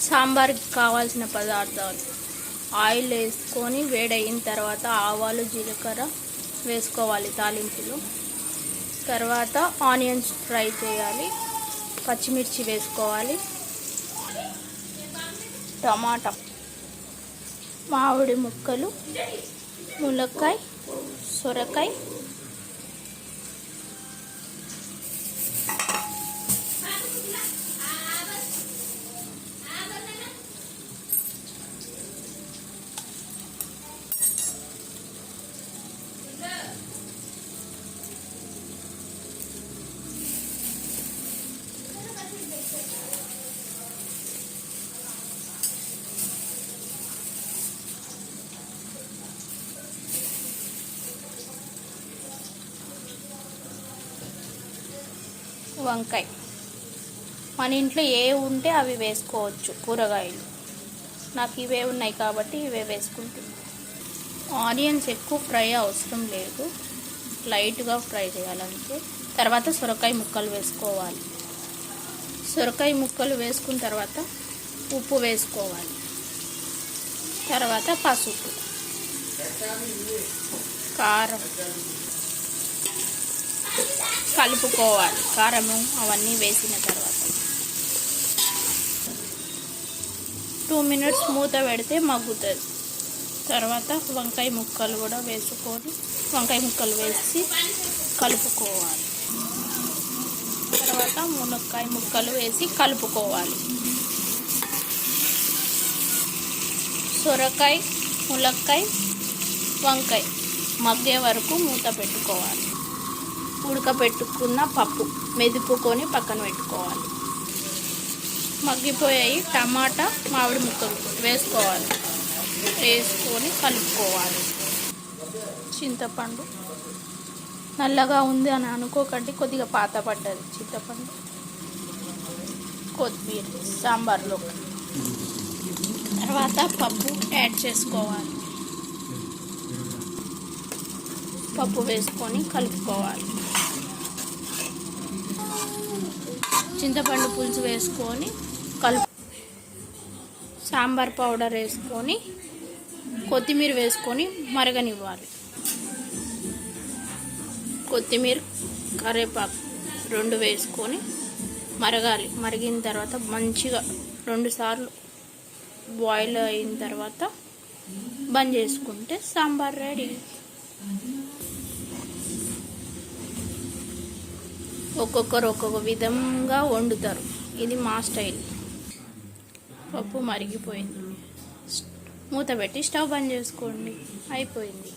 సాంబార్కి కావాల్సిన పదార్థాలు: ఆయిల్ వేసుకొని వేడయిన తర్వాత ఆవాలు జీలకర్ర వేసుకోవాలి తాలింపులో. తర్వాత ఆనియన్స్ ఫ్రై చేయాలి, పచ్చిమిర్చి వేసుకోవాలి, టమాటా, మామిడి ముక్కలు, ములక్కాయ, సొరకాయ, వంకాయ. మన ఇంట్లో ఏ ఉంటే అవి వేసుకోవచ్చు కూరగాయలు. నాకు ఇవే ఉన్నాయి కాబట్టి ఇవే వేసుకుంటున్నాను. ఆనియన్స్ ఎక్కువ ఫ్రై అవసరం లేదు, లైట్గా ఫ్రై చేయాలంటే. తర్వాత సొరకాయ ముక్కలు వేసుకోవాలి. సొరకాయ ముక్కలు వేసుకున్న తర్వాత ఉప్పు వేసుకోవాలి. తర్వాత పసుపు, కారం కలుపుకోవాలి. కారము అవన్నీ వేసిన తర్వాత 2 మినిట్స్ మూత పెడితే మగ్గుతుంది. తర్వాత వంకాయ ముక్కలు కూడా వేసుకొని వంకాయ ముక్కలు వేసి కలుపుకోవాలి. తర్వాత మునక్కాయ ముక్కలు వేసి కలుపుకోవాలి. సొరకాయ, ములక్కాయ, వంకాయ మగ్గే వరకు మూత పెట్టుకోవాలి. ఉడకపెట్టుకున్న పప్పు మెదుపుకొని పక్కన పెట్టుకోవాలి. మగ్గిపోయాయి. టమాటా, మామిడి ముక్కలు వేసుకోవాలి. వేసుకొని కలుపుకోవాలి. చింతపండు నల్లగా ఉంది అని అనుకోకండి, కొద్దిగా పాత పడ్డది చింతపండు. కొత్తిమీర సాంబార్లో. తర్వాత పప్పు యాడ్ చేసుకోవాలి. పప్పు వేసుకొని కలుపుకోవాలి. చింతపండు పులుసు వేసుకొని సాంబార్ పౌడర్ వేసుకొని కొత్తిమీర వేసుకొని మరగనివ్వాలి. కొత్తిమీర, కరివేపాకు 2 వేసుకొని మరగాలి. మరిగిన తర్వాత మంచిగా 2 సార్లు బాయిల్ అయిన తర్వాత బంద్ చేసుకుంటే సాంబార్ రెడీ. ఒక్కొక్కరు ఒక్కొక్క విధంగా వండుతారు. ఇది మా స్టైల్. పప్పు మరిగిపోయింది. మూత పెట్టి స్టవ్ బంద్ చేసుకోండి. అయిపోయింది.